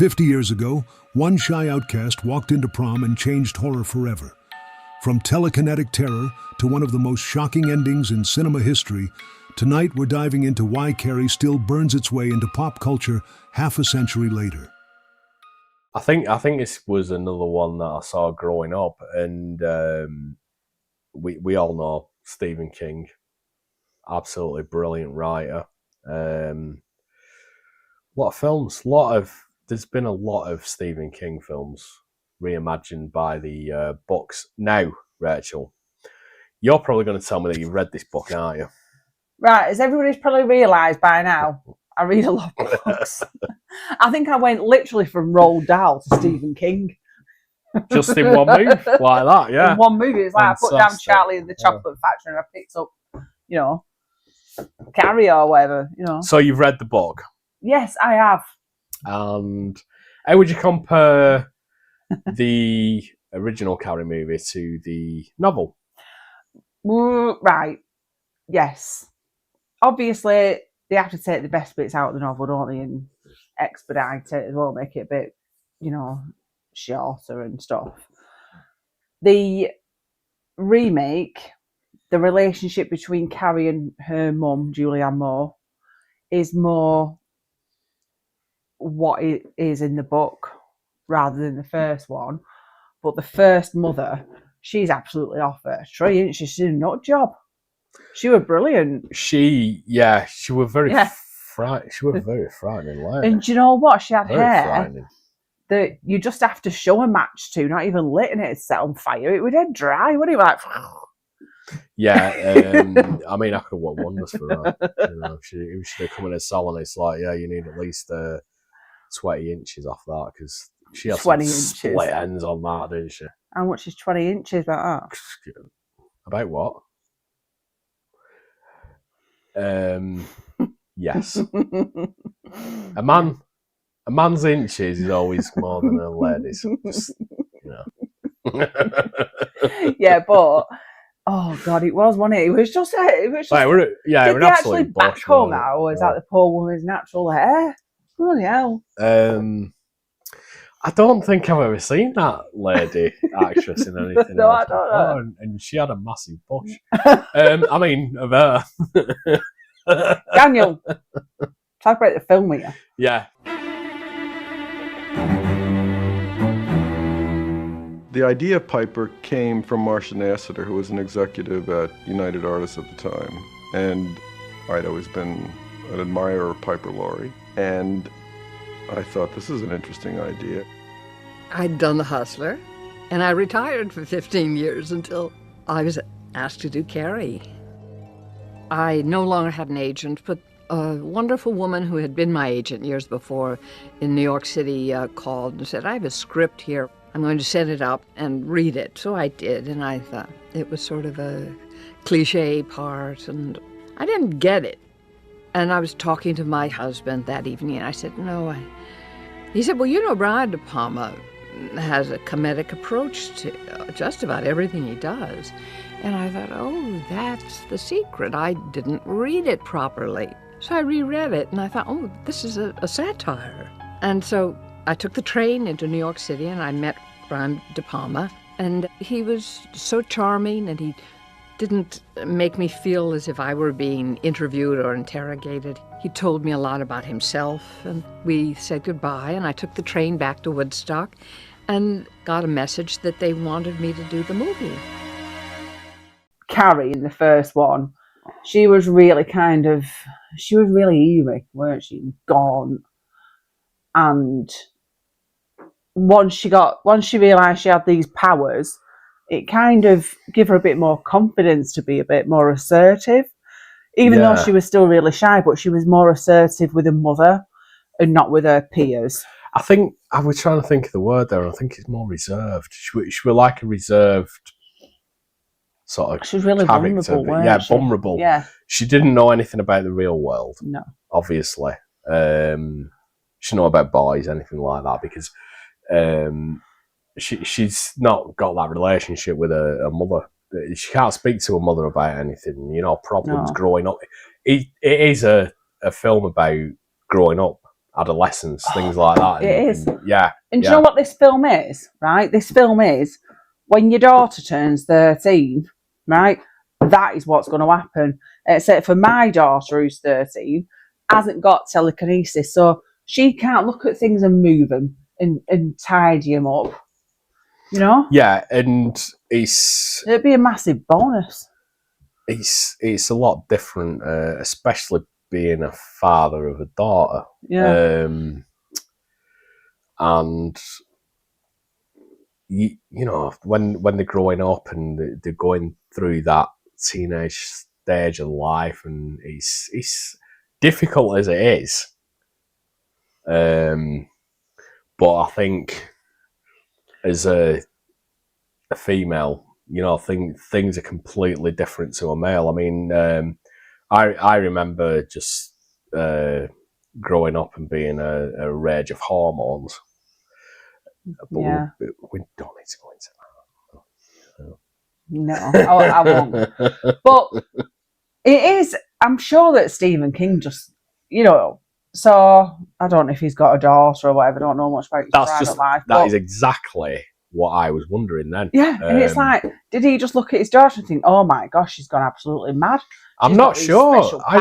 50 years ago, one shy outcast walked into prom and changed horror forever. From telekinetic terror to one of the most shocking endings in cinema history, tonight we're diving into why Carrie still burns its way into pop culture half a century later. I think this was another one that I saw growing up, and we all know Stephen King, absolutely brilliant writer. A lot of films, there's been a lot of Stephen King films reimagined by the books. Now, Rachel, you're probably going to tell me that you've read this book, aren't you? Right, as everybody's probably realised by now, I read a lot of books. I think I went literally from Roald Dahl to Stephen King. Just in one move, like that, yeah. In one movie, it's like Fantastic. I put down Charlie and the Chocolate Factory and I picked up, Carrie or whatever, So you've read the book? Yes, I have. And how would you compare the original Carrie movie to the novel? Right, yes. Obviously, they have to take the best bits out of the novel, don't they, and expedite it as well, make it a bit, shorter and stuff. The remake, the relationship between Carrie and her mum, Julianne Moore, is more what it is in the book rather than the first one. But the first mother, she's absolutely off her tree, isn't she? She did a nut job. She was brilliant. She was very she was very frightening. And do you know what? She had very hair frightening. that you just have to show a match to, not even lit, and it'd set on fire. It would dead dry, wouldn't it? Like, yeah, I mean, I could have worked wonders for her. If she had come in a salon, it's like, yeah, you need at least 20 inches off that, because she has 20 some inches. split ends on that, didn't she? How much is 20 inches about that? About what? Yes. A man's inches is always more than a lady's. Just, Yeah, but oh god, it was, wasn't it? It was just. Right, did they actually backcomb that, or is that the poor woman's natural hair? Bloody hell. I don't think I've ever seen that lady actress in anything No, else I don't know. and she had a massive bush. I mean, of her. Daniel, talk about the film with you. Yeah. The idea of Piper came from Marcia Nassiter, who was an executive at United Artists at the time. And I'd always been an admirer of Piper Laurie. And I thought, this is an interesting idea. I'd done The Hustler, and I retired for 15 years until I was asked to do Carrie. I no longer had an agent, but a wonderful woman who had been my agent years before in New York City called and said, I have a script here. I'm going to set it up and read it. So I did, and I thought it was sort of a cliche part, and I didn't get it. And I was talking to my husband that evening, and I said, no. He said, well, Brian De Palma has a comedic approach to just about everything he does. And I thought, oh, that's the secret. I didn't read it properly. So I reread it, and I thought, oh, this is a satire. And so I took the train into New York City, and I met Brian De Palma, and he was so charming, and he didn't make me feel as if I were being interviewed or interrogated. He told me a lot about himself, and we said goodbye, and I took the train back to Woodstock and got a message that they wanted me to do the movie. Carrie, in the first one, she was really eerie, weren't she? Gaunt. And once she realised she had these powers, it kind of gave her a bit more confidence to be a bit more assertive. Even though she was still really shy, but she was more assertive with her mother and not with her peers. I think I was trying to think of the word there, and I think it's more reserved. She was like a reserved sort of She was really character. vulnerable, weren't she? Vulnerable. Yeah. She didn't know anything about the real world. No. Obviously. She didn't know about boys, anything like that, because she's not got that relationship with her mother. She can't speak to her mother about anything, problems growing up. It is a film about growing up, Adolescence, things like that. It is. Yeah. And do you know what this film is, right? This film is when your daughter turns 13, right? That is what's going to happen. Except for my daughter, who's 13, hasn't got telekinesis, so she can't look at things and move them and tidy them up. You know? Yeah, and it'd be a massive bonus. It's a lot different, especially being a father of a daughter. Yeah. And you know, when they're growing up and they're going through that teenage stage of life, and it's difficult as it is. But I think as a female, you know, things are completely different to a male. I mean, I remember just growing up and being a rage of hormones. But yeah. we don't need to go into that. No, I won't. But it is, I'm sure that Stephen King just, you know, so I don't know if he's got a daughter or whatever, I don't know much about his private life. That is exactly what I was wondering then. Yeah, and it's like, did he just look at his daughter and think, oh my gosh, she's gone absolutely mad? I'm not sure. I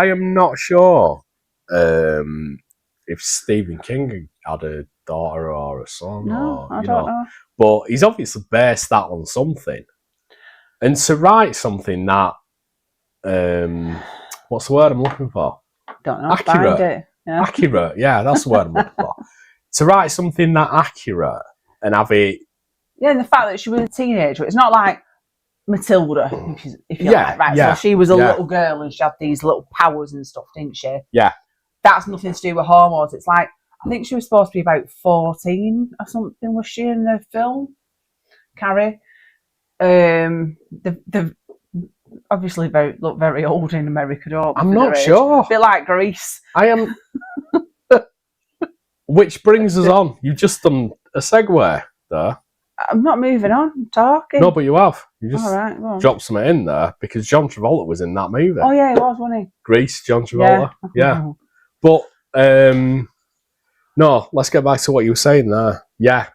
am not sure if Stephen King had a daughter or a son. No, or, I don't know. But he's obviously based that on something. And to write something that, what's the word I'm looking for? Don't know. Accurate. Find it. Yeah. Accurate, yeah, that's the word I'm looking for. To write something that accurate and have it... Yeah, and the fact that she was a teenager, it's not like Matilda, if you like, right? Yeah, so she was a little girl and she had these little powers and stuff, didn't she? Yeah. That's nothing to do with hormones. It's like, I think she was supposed to be about 14 or something, was she, in the film? Carrie. The obviously look very old in America, don't they? I'm not sure. A bit like Grease. I am... Which brings us on. You've just done a segue there. I'm not moving on. I'm talking. No, but you have. You just all right, well. dropped something in there because John Travolta was in that movie. Oh yeah, he was, wasn't he? Grease, John Travolta. Yeah. But no, let's get back to what you were saying there. Yeah.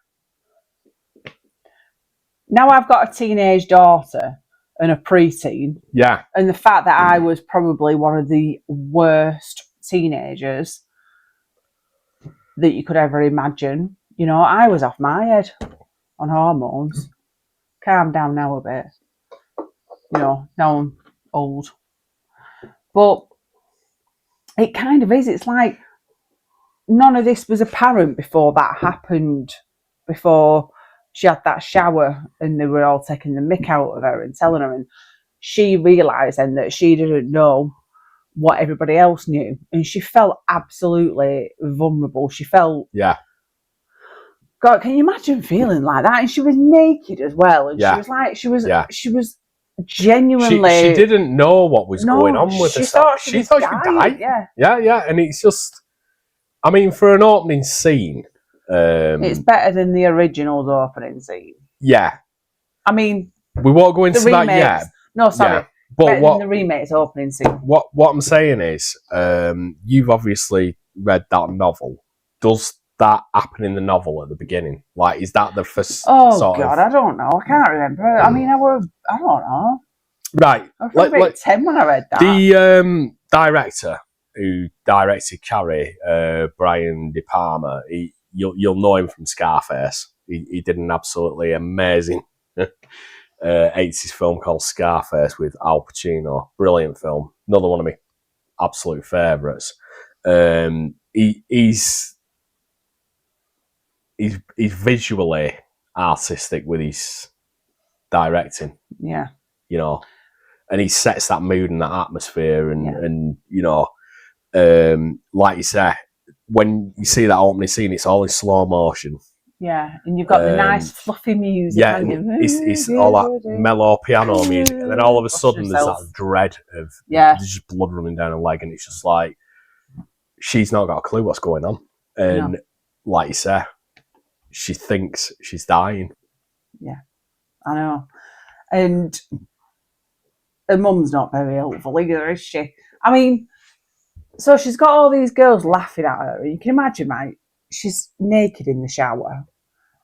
Now I've got a teenage daughter and a preteen. Yeah. And the fact that I was probably one of the worst teenagers that you could ever imagine. You know, I was off my head on hormones. Calm down now a bit. You know, now I'm old. But it kind of is. It's like none of this was apparent before that happened. Before she had that shower and they were all taking the mick out of her and telling her. And she realised then that she didn't know what everybody else knew. And she felt absolutely vulnerable. She felt... Yeah. God, can you imagine feeling like that? And she was naked as well. And yeah. she was like, she was genuinely... She didn't know what was going on with herself. She thought she died. Yeah. Yeah. And it's just... I mean, for an opening scene... it's better than the original's opening scene. Yeah. I mean... We won't go into that yet. No, sorry. Yeah. But what, than the Remakes opening scene. What I'm saying is, you've obviously read that novel. Does that happen in the novel at the beginning? Like, is that the first sort of... I don't know. I can't remember. I mean, I don't know. Right. I was probably about 10 when I read that. The director who directed Carrie, Brian De Palma, you'll know him from Scarface. He did an absolutely amazing 80s film called Scarface with Al Pacino. Brilliant film. Another one of my absolute favourites. He's visually artistic with his directing. Yeah. You know, and he sets that mood and that atmosphere and you know, like you say, when you see that opening scene, it's all in slow motion. Yeah, and you've got the nice fluffy music. Yeah, and it's all that mellow piano music, and then all of a sudden there's that dread of there's just blood running down her leg, and it's just like she's not got a clue what's going on, and like you say, she thinks she's dying. Yeah, I know, and her mum's not very helpful either, is she? I mean, So she's got all these girls laughing at her. You can imagine, right? She's naked in the shower.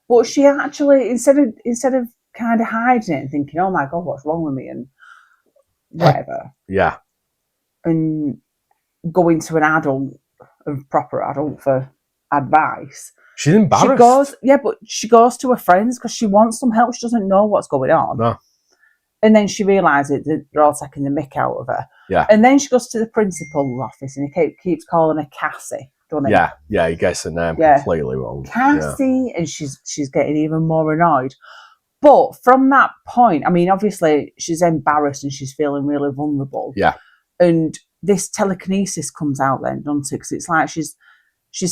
But she actually, instead of kind of hiding it and thinking, oh my God, what's wrong with me? And whatever. Yeah. And going to an adult, a proper adult for advice. She's embarrassed. She goes to her friends because she wants some help. She doesn't know what's going on. No. And then she realises that they're all taking the mick out of her. Yeah. And then she goes to the principal's office and he keeps calling her Cassie, doesn't he? Yeah, he gets the name completely wrong. Cassie, and she's getting even more annoyed. But from that point, I mean, obviously she's embarrassed and she's feeling really vulnerable. Yeah. And this telekinesis comes out then, doesn't it? Because it's like she's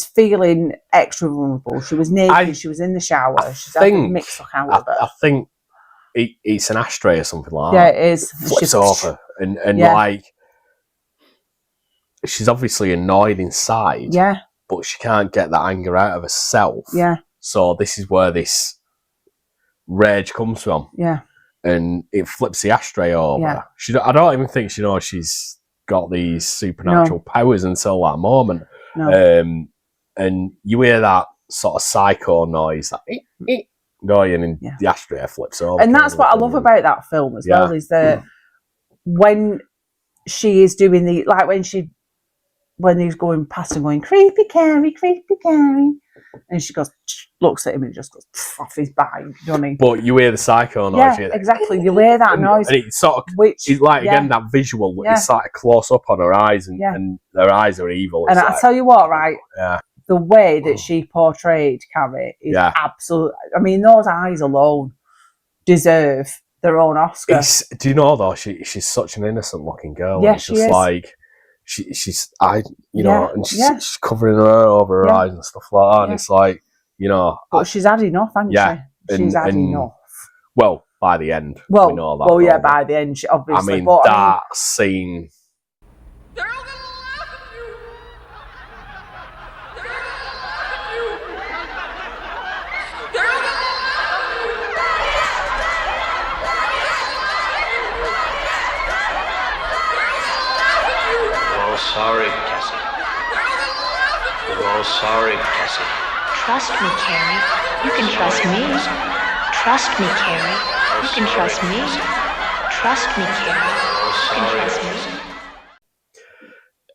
feeling extra vulnerable. She was naked, she was in the shower. She's having mixed out of her. I think it's an ashtray or something like that. Yeah, it is. Flips over. And like, she's obviously annoyed inside. Yeah. But she can't get that anger out of herself. Yeah. So this is where this rage comes from. Yeah. And it flips the ashtray over. Yeah. I don't even think she knows she's got these supernatural powers until that moment. No. And you hear that sort of psycho noise, that going, and the ashtray flips over. And that's what I love about that film as well, is that when she is doing when he's going past and going, creepy Carrie, and she looks at him and just goes off his bike, doesn't he? But you hear the psycho noise. Yeah, exactly. You hear that noise. And it's sort of, it's like, again, that visual, it's like a close up on her eyes, and her eyes are evil. And I tell you what, right? Yeah. The way that she portrayed Carrie is absolutely, I mean, those eyes alone deserve their own Oscar. Do you know, though, she's such an innocent looking girl. Yeah, it's just like, she's covering her over her eyes and stuff like that, and it's like, you know. But she's had enough, hasn't she? She's had enough. Well, by the end, we know that. Well, yeah, by the end, she obviously. I mean, that scene. They're all gonna laugh at you. They're gonna laugh at you. They're all gonna laugh at you. We're all sorry, Cassie. We're all sorry, Cassie. Trust me, Carrie. You can trust me. Trust me, Carrie. You can trust me. Trust me, Carrie. You can trust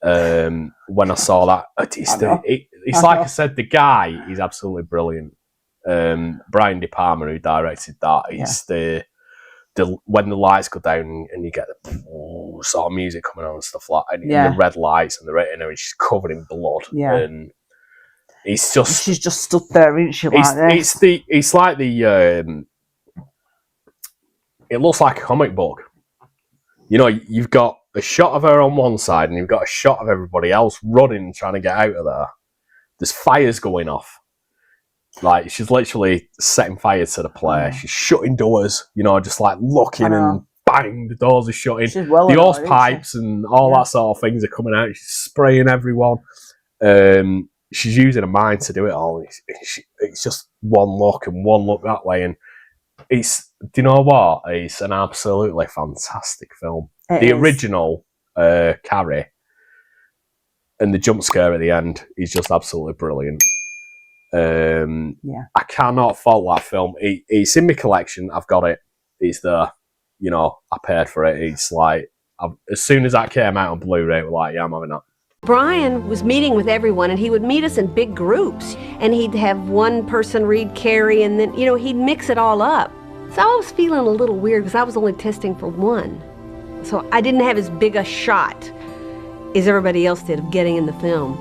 me. When I saw that, it's like I said, the guy is absolutely brilliant. Brian De Palma, who directed that, it's the when the lights go down and you get the sort of music coming on and stuff like that, and the red lights and the retina, and she's covered in blood. Yeah. And it's just, she's just stood there, isn't she? It's like it looks like a comic book. You know, you've got a shot of her on one side and you've got a shot of everybody else running and trying to get out of there. There's fires going off. Like, she's literally setting fire to the place. She's shutting doors, you know, just like looking, and bang, the doors are shutting. The hose pipes and all that sort of things are coming out. She's spraying everyone. She's using her mind to do it all. It's just one look and one look that way. And do you know what? It's an absolutely fantastic film. The original Carrie and the jump scare at the end is just absolutely brilliant. I cannot fault that film. It's in my collection. I've got it. It's there. You know, I paid for it. It's like, as soon as that came out on Blu-ray, we're like, yeah, I'm having that. Brian was meeting with everyone, and he would meet us in big groups, and he'd have one person read Carrie, and then, you know, he'd mix it all up. So I was feeling a little weird because I was only testing for one. So I didn't have as big a shot as everybody else did of getting in the film.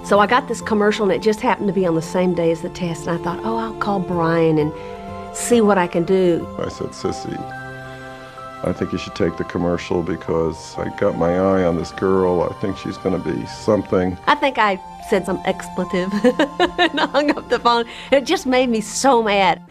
So I got this commercial, and it just happened to be on the same day as the test, and I thought, oh, I'll call Brian and see what I can do. I said, Sissy, I think you should take the commercial because I got my eye on this girl. I think she's going to be something. I think I said some expletive and hung up the phone. It just made me so mad.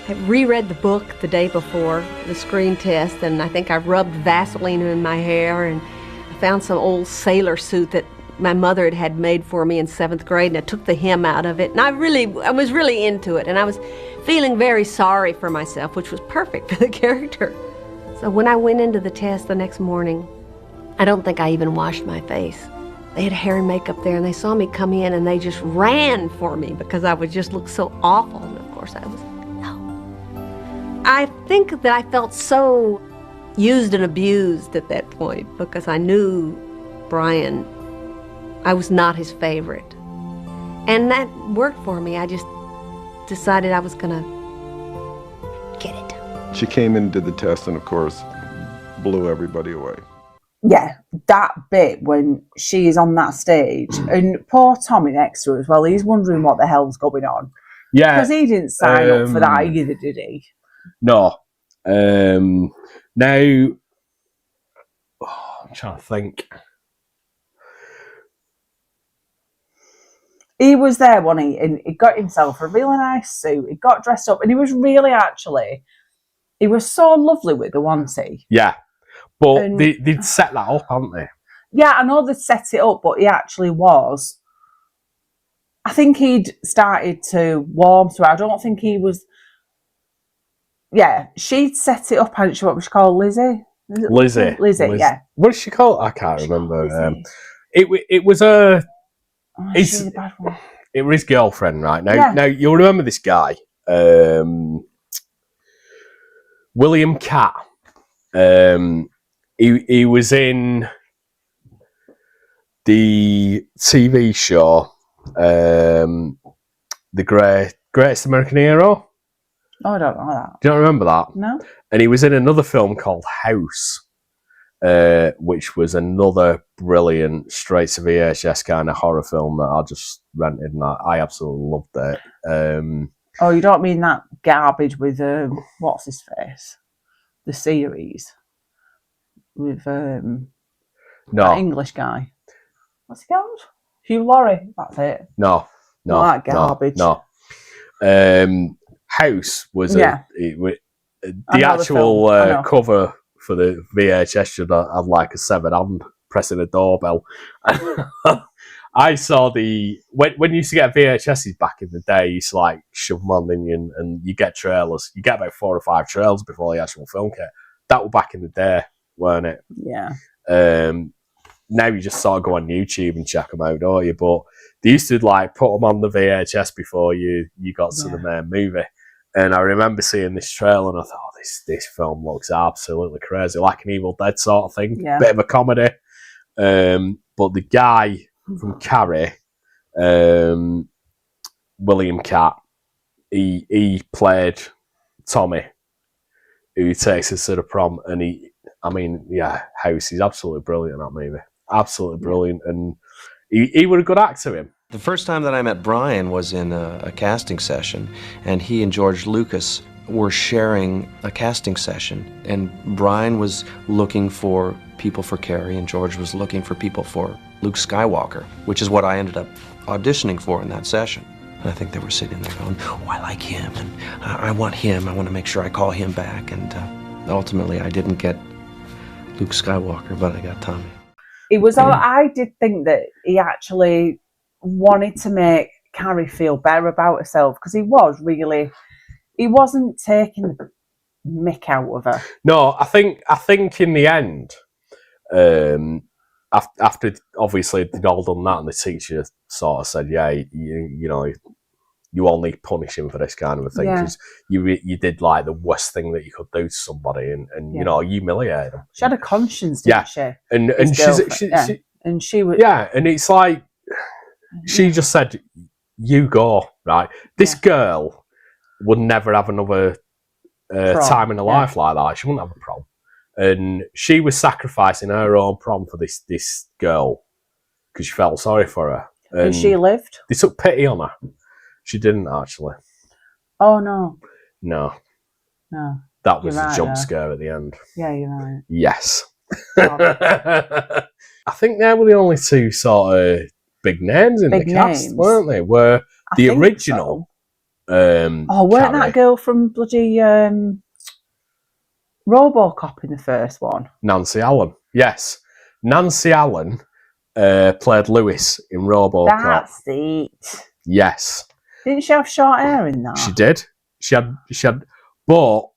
I reread the book the day before the screen test, and I think I rubbed Vaseline in my hair, and I found some old sailor suit that my mother had made for me in 7th grade, and I took the hem out of it, and I was really into it, and I was feeling very sorry for myself, which was perfect for the character. So when I went into the test the next morning, I don't think I even washed my face. They had hair and makeup there, and they saw me come in, and they just ran for me because I would just look so awful. And of course, I was, no. I think that I felt so used and abused at that point because I knew Brian, I was not his favorite. And that worked for me. I just decided I was gonna get it. She came in, did the test, and of course, blew everybody away. Yeah, that bit when she is on that stage, and poor Tommy next to her as well, he's wondering what the hell's going on. Yeah. Because he didn't sign up for that either, did he? No. Now, I'm trying to think. He was there, wasn't he? And he got himself a really nice suit. He got dressed up, and he was really he was so lovely with her, wasn't he? Yeah. But And- they'd set that up, hadn't they? Yeah, I know they set it up, but he actually was. I think he'd started to warm to her. I don't think he was. Yeah, she'd set it up, hadn't she? What was she called? Lizzie? Is it Lizzie, yeah. What did she call it? I can't remember. Lizzie. It was a. Oh, It's- she's a bad one. It was his girlfriend, right? Now, Yeah. now you'll remember this guy, William Catt. He was in the TV show, The Greatest American Hero. Oh, I don't know that. Do you not remember that? No? And he was in another film called House, which was another brilliant straight to VHS kind of horror film that I just rented, and I absolutely loved it. Oh, you don't mean that garbage with, what's his face? The series. With that No, English guy. What's he called? Hugh Laurie. That's it. no, Not that garbage. No. House was Yeah. the I know the actual film. I know. cover for the VHS should have like a severed hand pressing a doorbell. I saw when you used to get VHSs back in the day, you used to like shove them on, and you get trailers. You get about 4 or 5 trailers before the actual film kit. That was back in the day, weren't it? Yeah. Now you just sort of go on YouTube and check them out, don't you? But they used to like put them on the VHS before you got to the main movie. And I remember seeing this trailer and I thought, oh, this film looks absolutely crazy, like an Evil Dead sort of thing. Yeah. Bit of a comedy. But the guy from Carrie, William Catt, he played Tommy, who takes us to the prom, and House, he's absolutely brilliant in that movie. Absolutely brilliant. And he was a good actor, him. The first time that I met Brian was in a casting session, and he and George Lucas were sharing a casting session, and Brian was looking for people for Carrie, and George was looking for people for Luke Skywalker, which is what I ended up auditioning for in that session. And I think they were sitting there going, oh, I like him, and I want him, I want to make sure I call him back, and ultimately I didn't get Luke Skywalker, but I got Tommy. It was all, I did think that he actually wanted to make Carrie feel better about herself, because he wasn't taking the mick out of her. No, I think in the end, after obviously they'd all done that, and the teacher sort of said, yeah, you only punish him for this kind of a thing, because you did like the worst thing that you could do to somebody, and you humiliate them. She had a conscience, didn't she? And she was and it's like she just said, you go, right? This girl would never have another time in her life like that. She wouldn't have a prom. And she was sacrificing her own prom for this girl because she felt sorry for her. And she lived? They took pity on her. She didn't, actually. Oh, no. No. No. That was You're a right, jump though. scare at the end. Yeah, you're right. Yes. I think they were the only two sort of big names in the cast, weren't they? Were the original... weren't Carrie. That girl from bloody RoboCop in the first one? Nancy Allen. Yes. Nancy Allen played Lewis in RoboCop. That's it. Yes. Didn't she have short hair in that? She did. She had, but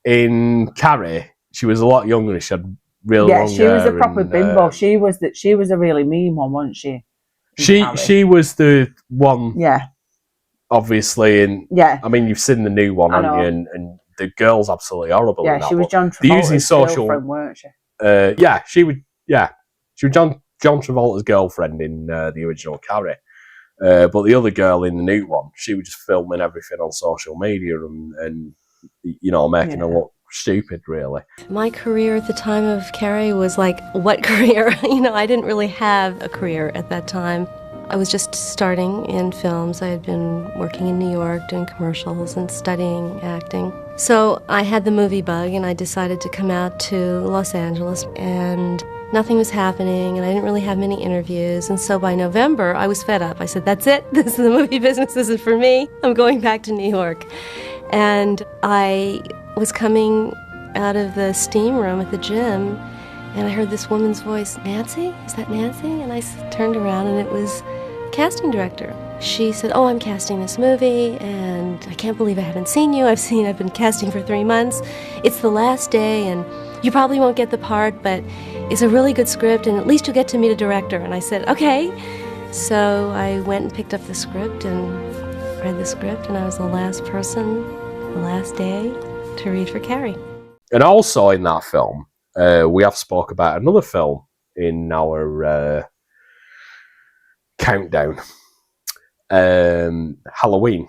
in Carrie, she was a lot younger. She had real Yeah, long she was a hair proper and, bimbo. She was a really mean one, wasn't she? She was the one, Yeah. obviously, and Yeah. I mean, you've seen the new one, I haven't you? know. And the girl's absolutely horrible. Yeah, in that, she was but John they're using Travolta's social. girlfriend, weren't she? She was John Travolta's girlfriend in the original Carrie. But the other girl in the new one, she was just filming everything on social media and making her look stupid, really. My career at the time of Carrie was like, what career? I didn't really have a career at that time. I was just starting in films. I had been working in New York doing commercials and studying acting. So I had the movie bug and I decided to come out to Los Angeles, and nothing was happening and I didn't really have many interviews. And so by November, I was fed up. I said, that's it. This is the movie business. This is for me. I'm going back to New York. And I was coming out of the steam room at the gym, and I heard this woman's voice, Nancy? Is that Nancy? And I turned around, and it was the casting director. She said, oh, I'm casting this movie, and I can't believe I haven't seen you. I've been casting for 3 months. It's the last day, and you probably won't get the part, but it's a really good script, and at least you'll get to meet a director. And I said, okay. So I went and picked up the script and read the script, and I was the last person, the last day, to read for Carrie. And also in that film, we have spoke about another film in our countdown, Halloween,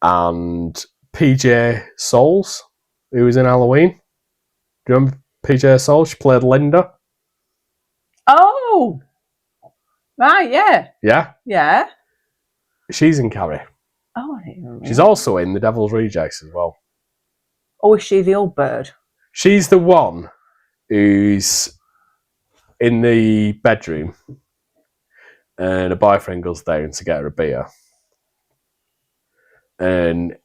and PJ Souls, who was in Halloween. Do you remember PJ Souls? She played Linda. Oh, right, yeah. Yeah? Yeah. She's in Carrie. Oh, I didn't remember. She's also in The Devil's Rejects as well. Oh, is she the old bird? She's the one who's in the bedroom and her boyfriend goes down to get her a beer. And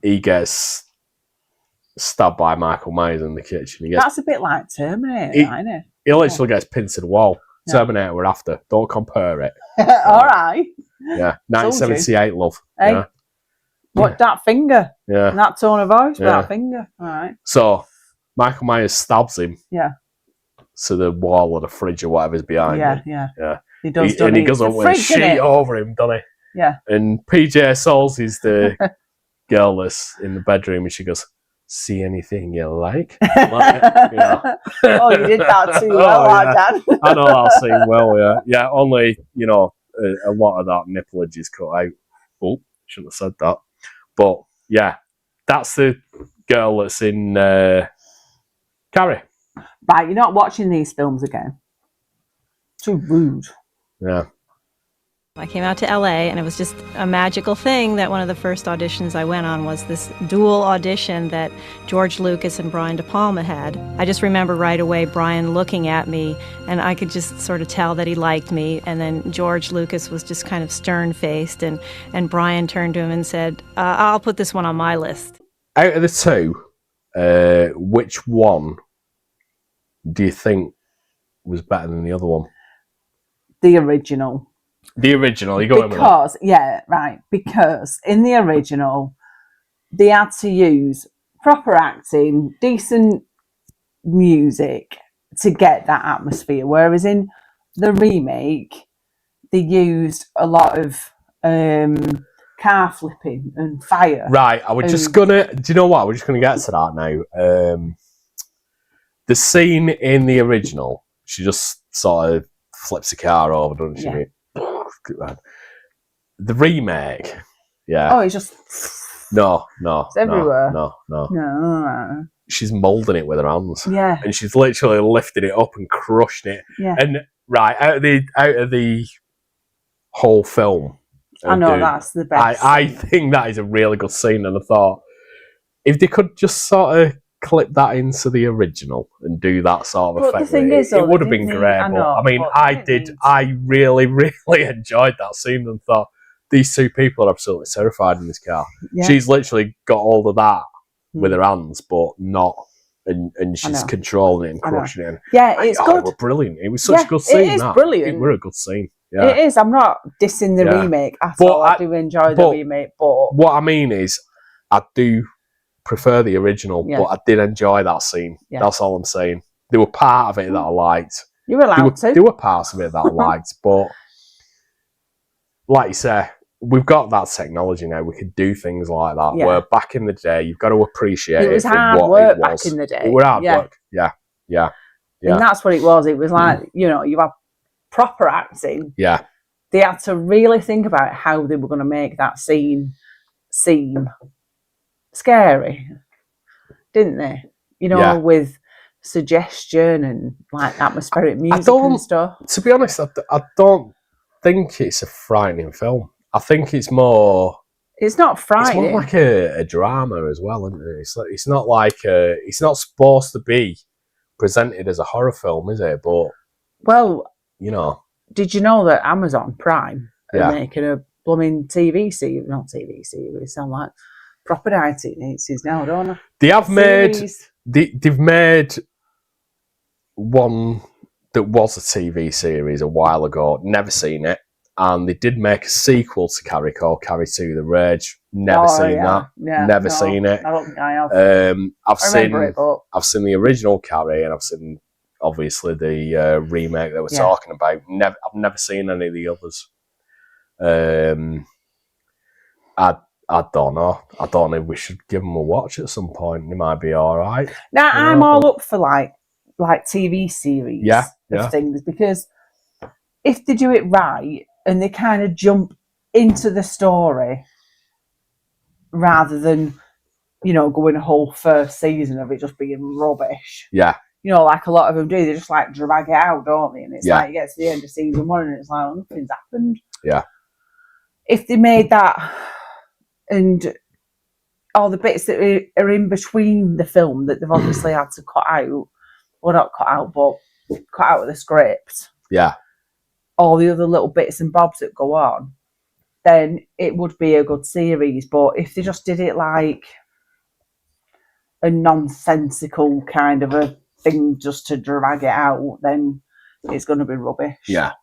he gets stabbed by Michael Myers in the kitchen. That's a bit like Terminator, isn't it? He literally gets pinned to the wall. Yeah. Terminator we're after. Don't compare it. All right. Yeah. 1978, love. Hey. Yeah. What, that finger? Yeah. That tone of voice with Yeah. that finger? All right. So, Michael Myers stabs him Yeah. to the wall of the fridge or whatever's behind him. Yeah. He does, And he doesn't goes up The with a fridge, innit? sheet over him, doesn't he? Yeah. And PJ Souls is the girl that's in the bedroom, and she goes, "See anything you like?" Oh, you did that too well, Dad. I know that scene well, yeah. Yeah, only, a lot of that nipplage is cut out. Oh, shouldn't have said that. But, yeah, that's the girl that's in Carrie. Right, you're not watching these films again. Too rude. Yeah. I came out to LA, and it was just a magical thing that one of the first auditions I went on was this dual audition that George Lucas and Brian De Palma had. I just remember right away Brian looking at me, and I could just sort of tell that he liked me. And then George Lucas was just kind of stern-faced, and Brian turned to him and said, I'll put this one on my list. Out of the two, which one do you think was better than the other one? The original. The original, you go in with that. Because in the original, they had to use proper acting, decent music to get that atmosphere. Whereas in the remake, they used a lot of car flipping and fire. Right, I was just gonna. Do you know what? We're just gonna get to that now. The scene in the original, she just sort of flips a car over, doesn't she? Yeah. The remake, yeah. Oh, it's just No. It's everywhere. No. No. She's moulding it with her hands. Yeah. And she's literally lifting it up and crushing it. Yeah. And right out of the whole film. I know, that's the best. I think that is a really good scene, and I thought if they could just sort of clip that into the original and do that sort of effect, it would have been great. I really, really enjoyed that scene and thought these two people are absolutely terrified in this car. Yeah. She's literally got all of that with her hands, but not, and she's controlling it and crushing it. Yeah, it's good. It was brilliant. It was such a good scene. It is brilliant. It was a good scene. Yeah. It is. I'm not dissing the remake at all. I do enjoy the remake, but what I mean is, I do prefer the original, but I did enjoy that scene. Yeah. That's all I'm saying. there were part of it that I liked. You were allowed to. There were parts of it that I liked, but like you say, we've got that technology now. We could do things like that. Yeah. Where back in the day, you've got to appreciate It was for hard what work it was. back in the day. It was hard Yeah. work. Yeah. And that's what it was. It was like, you know, you have proper acting. Yeah. They had to really think about how they were going to make that scene seem scary, didn't they? You know, with suggestion and like atmospheric music and stuff. To be honest, I don't think it's a frightening film. I think it's more. It's not frightening. It's more like a drama as well, isn't it? It's not like it's not supposed to be presented as a horror film, is it? But well, you know, did you know that Amazon Prime are Yeah. making a blooming TV series? Not TV series. Sound like proper 1980s now, don't I? they have made. Series. They've made one that was a TV series a while ago. Never seen it, and they did make a sequel to Carrie called Carrie 2: The Rage. Never seen that. Yeah, Never no, seen it. I don't think I have. I've I remember it, but I've seen the original Carrie, and I've seen obviously the remake that we're talking about. I've never seen any of the others. I don't know. I don't know if we should give them a watch at some point. They might be all right. now I'm all up for like TV series Yeah. of things, because if they do it right and they kind of jump into the story rather than, you know, going a whole first season of it just being rubbish. Yeah. You know, like a lot of them do, they just like drag it out, don't they? And it's Yeah. like, it gets to the end of season 1 and it's like, oh, nothing's happened. Yeah. If they made that, and all the bits that are in between the film that they've obviously had to cut out, well, not cut out, but cut out of the script, Yeah. all the other little bits and bobs that go on, then it would be a good series. But if they just did it like a nonsensical kind of a thing just to drag it out, then it's going to be rubbish. Yeah.